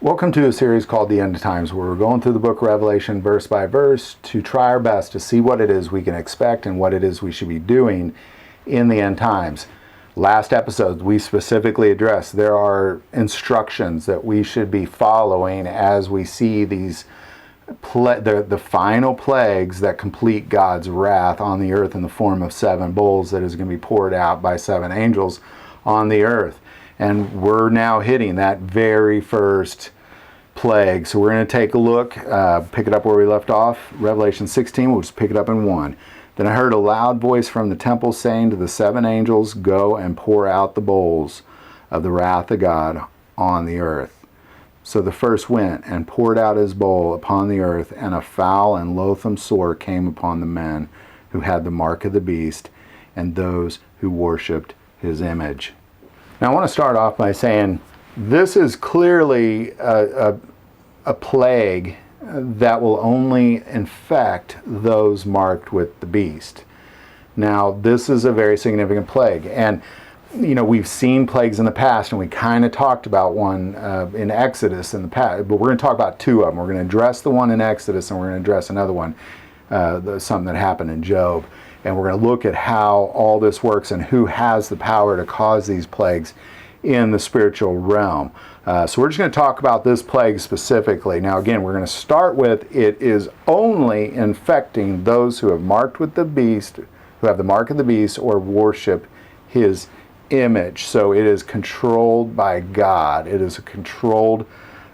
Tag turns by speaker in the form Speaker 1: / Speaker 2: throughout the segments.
Speaker 1: Welcome to a series called The End of Times, where we're going through the book of Revelation verse by verse to try our best to see what it is we can expect and what it is we should be doing in the end times. Last episode, we specifically addressed there are instructions that we should be following as we see these the final plagues that complete God's wrath on the earth in the form of 7 bowls that is going to be poured out by 7 angels on the earth. And we're now hitting that very first plague. So we're going to take a look, pick it up where we left off. Revelation 16, we'll just pick it up in 1. Then I heard a loud voice from the temple saying to the 7 angels, "Go and pour out the bowls of the wrath of God on the earth." So the first went and poured out his bowl upon the earth, and a foul and loathsome sore came upon the men who had the mark of the beast and those who worshipped his image. Now I want to start off by saying this is clearly a plague that will only infect those marked with the beast. Now this is a very significant plague, and we've seen plagues in the past, and we kind of talked about one in Exodus in the past, but we're going to talk about 2 of them. We're going to address the one in Exodus, and we're going to address another one, something that happened in Job. And we're going to look at how all this works and who has the power to cause these plagues in the spiritual realm. So we're just going to talk about this plague specifically. Now again, we're going to start with it is only infecting those who have marked with the beast, who have the mark of the beast or worship his image. So it is controlled by God. It is a controlled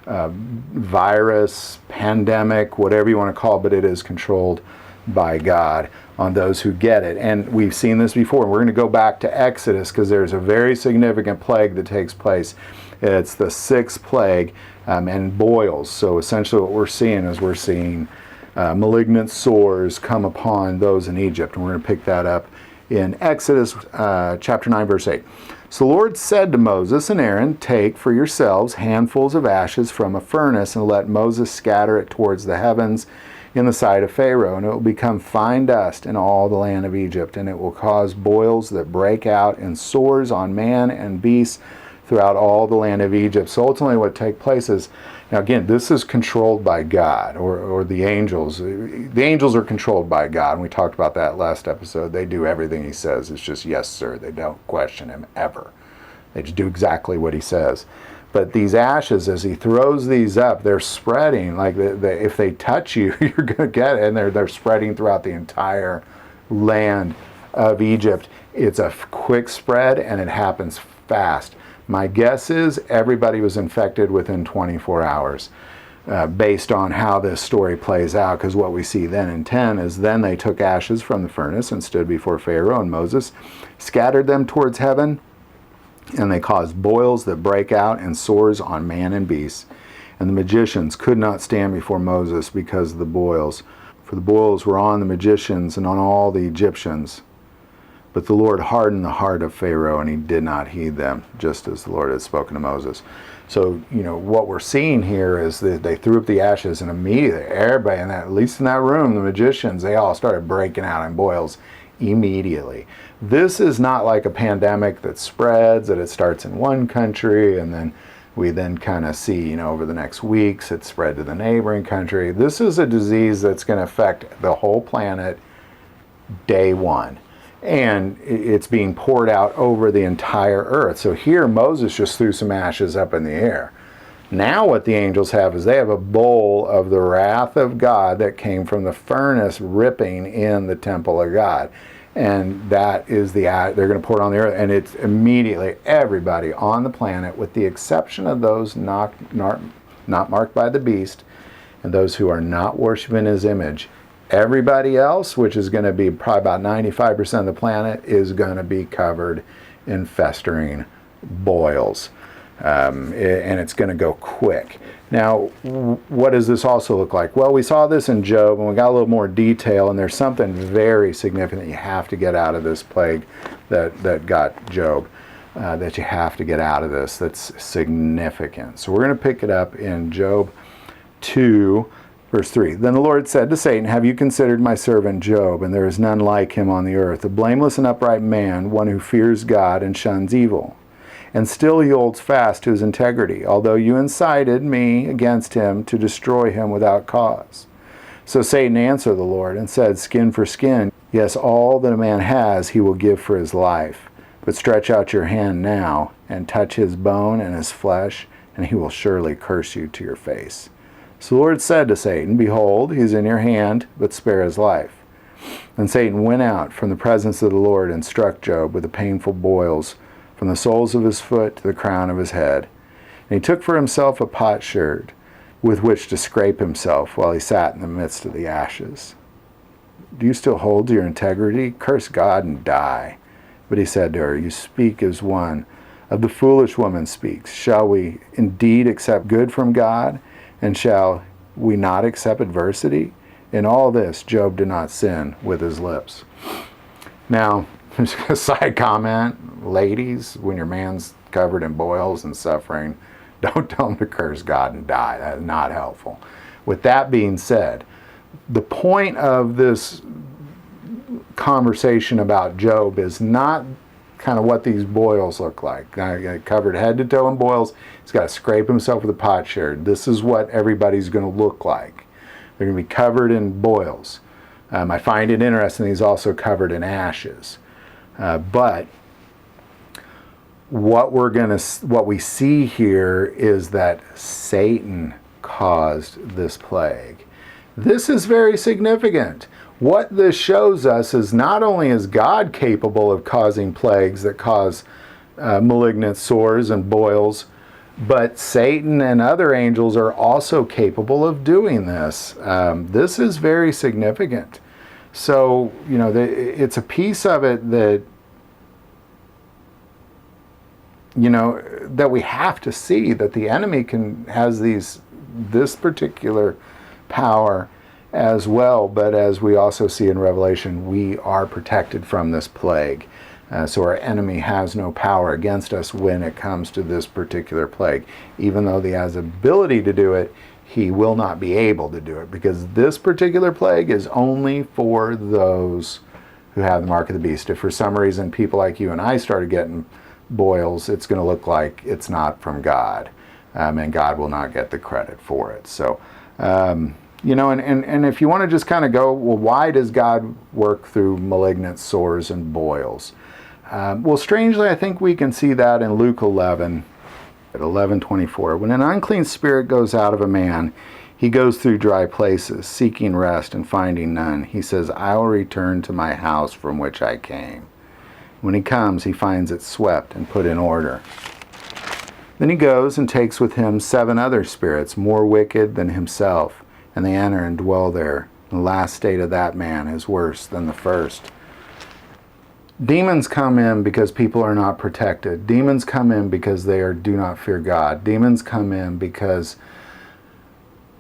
Speaker 1: virus, pandemic, whatever you want to call it, but it is controlled by God on those who get it. And we've seen this before. We're going to go back to Exodus because there's a very significant plague that takes place. It's the 6th plague and boils. So essentially what we're seeing is we're seeing malignant sores come upon those in Egypt. And we're going to pick that up in Exodus chapter 9, verse 8. So the Lord said to Moses and Aaron, "Take for yourselves handfuls of ashes from a furnace and let Moses scatter it towards the heavens in the sight of Pharaoh, and it will become fine dust in all the land of Egypt, and it will cause boils that break out and sores on man and beast throughout all the land of Egypt." So ultimately what takes place is, now again, this is controlled by God, or the angels. The angels are controlled by God, and we talked about that last episode. They do everything he says. It's just yes, sir. They don't question him ever. They just do exactly what he says. But these ashes, as he throws these up, they're spreading. Like if they touch you, you're going to get it. And they're spreading throughout the entire land of Egypt. It's a quick spread, and it happens fast. My guess is everybody was infected within 24 hours based on how this story plays out. Because what we see then in 10 is then they took ashes from the furnace and stood before Pharaoh, and Moses scattered them towards heaven. And they caused boils that break out and sores on man and beast. And the magicians could not stand before Moses because of the boils. For the boils were on the magicians and on all the Egyptians. But the Lord hardened the heart of Pharaoh, and he did not heed them, just as the Lord had spoken to Moses. So, what we're seeing here is that they threw up the ashes, and immediately everybody, at least in that room, the magicians, they all started breaking out in boils immediately. This is not like a pandemic that spreads, that it starts in one country and then we kind of see, over the next weeks it spread to the neighboring country. This is a disease that's going to affect the whole planet day one. And it's being poured out over the entire earth. So here Moses just threw some ashes up in the air. Now what the angels have is they have a bowl of the wrath of God that came from the furnace ripping in the temple of God. And that is they're going to pour it on the earth, and it's immediately everybody on the planet, with the exception of those not marked by the beast and those who are not worshiping his image. Everybody else, which is going to be probably about 95% of the planet, is going to be covered in festering boils. And it's going to go quick. Now, what does this also look like? Well, we saw this in Job, and we got a little more detail, and there's something very significant you have to get out of this plague that got Job, that you have to get out of this that's significant. So we're going to pick it up in Job 2, verse 3. Then the Lord said to Satan, "Have you considered my servant Job? And there is none like him on the earth, a blameless and upright man, one who fears God and shuns evil. and still he holds fast to his integrity, although you incited me against him to destroy him without cause. So Satan answered the Lord and said, skin for skin, yes, all that a man has he will give for his life. But stretch out your hand now and touch his bone and his flesh, and he will surely curse you to your face. So the Lord said to Satan, behold, he is in your hand, but spare his life. And Satan went out from the presence of the Lord and struck Job with the painful boils from the soles of his foot to the crown of his head. And he took for himself a potsherd with which to scrape himself while he sat in the midst of the ashes. Do you still hold to your integrity? Curse God and die. But he said to her, you speak as one of the foolish woman speaks. Shall we indeed accept good from God? And shall we not accept adversity? In all this, Job did not sin with his lips. Now, just a side comment, ladies, when your man's covered in boils and suffering, don't tell him to curse God and die. That is not helpful. With that being said, the point of this conversation about Job is not kind of what these boils look like. Covered head to toe in boils. He's got to scrape himself with a potsherd. This is what everybody's going to look like. They're going to be covered in boils. I find it interesting he's also covered in ashes. But what we see here is that Satan caused this plague. This is very significant. What this shows us is not only is God capable of causing plagues that cause malignant sores and boils, but Satan and other angels are also capable of doing this. This is very significant. So, it's a piece of it that, that we have to see, that the enemy has this particular power as well. But as we also see in Revelation, we are protected from this plague. So our enemy has no power against us when it comes to this particular plague. Even though he has ability to do it, he will not be able to do it, because this particular plague is only for those who have the mark of the beast. If for some reason people like you and I started getting boils, it's going to look like it's not from God, and God will not get the credit for it. So, and if you want to just kind of go, well, why does God work through malignant sores and boils? Well, strangely, I think we can see that in Luke 11, at 11:24. When an unclean spirit goes out of a man, he goes through dry places, seeking rest and finding none. He says, I will return to my house from which I came. When he comes, he finds it swept and put in order. Then he goes and takes with him 7 other spirits, more wicked than himself, and they enter and dwell there. The last state of that man is worse than the first. Demons come in because people are not protected. Demons come in because they do not fear God. Demons come in because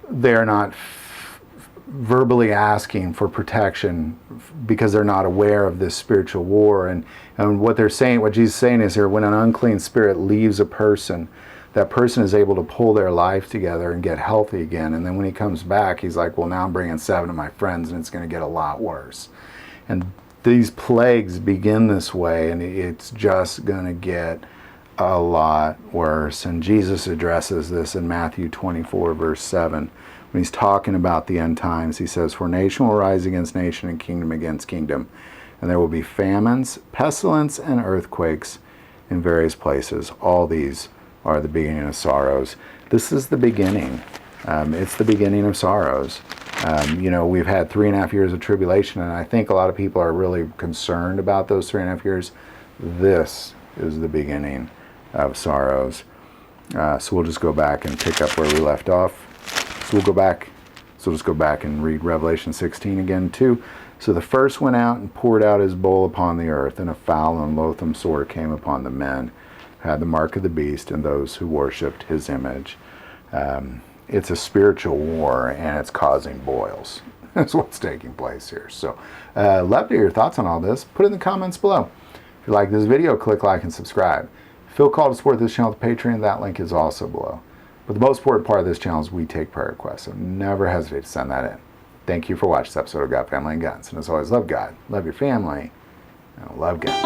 Speaker 1: they're not verbally asking for protection, because they're not aware of this spiritual war. And what they're saying, what Jesus is saying is here, when an unclean spirit leaves a person, that person is able to pull their life together and get healthy again. And then when he comes back, he's like, well, now I'm bringing 7 of my friends and it's going to get a lot worse. And these plagues begin this way, and it's just going to get a lot worse. And Jesus addresses this in Matthew 24, verse 7. When he's talking about the end times, he says, for nation will rise against nation and kingdom against kingdom. And there will be famines, pestilence, and earthquakes in various places. All these are the beginning of sorrows. This is the beginning. It's the beginning of sorrows. We've had 3.5 years of tribulation, and I think a lot of people are really concerned about those 3.5 years. This is the beginning of sorrows. So we'll just go back and pick up where we left off. So we'll just go back and read Revelation 16 again too. So the first went out and poured out his bowl upon the earth, and a foul and loathsome sore came upon the men who had the mark of the beast and those who worshipped his image. It's a spiritual war, and it's causing boils. That's what's taking place here. So love to hear your thoughts on all this. Put it in the comments below. If you like this video, click like and subscribe. Feel called to support this channel with Patreon. That link is also below. But the most important part of this channel is we take prayer requests, so never hesitate to send that in. Thank you for watching this episode of God, Family, and Guns. And as always, love God, love your family, and love guns.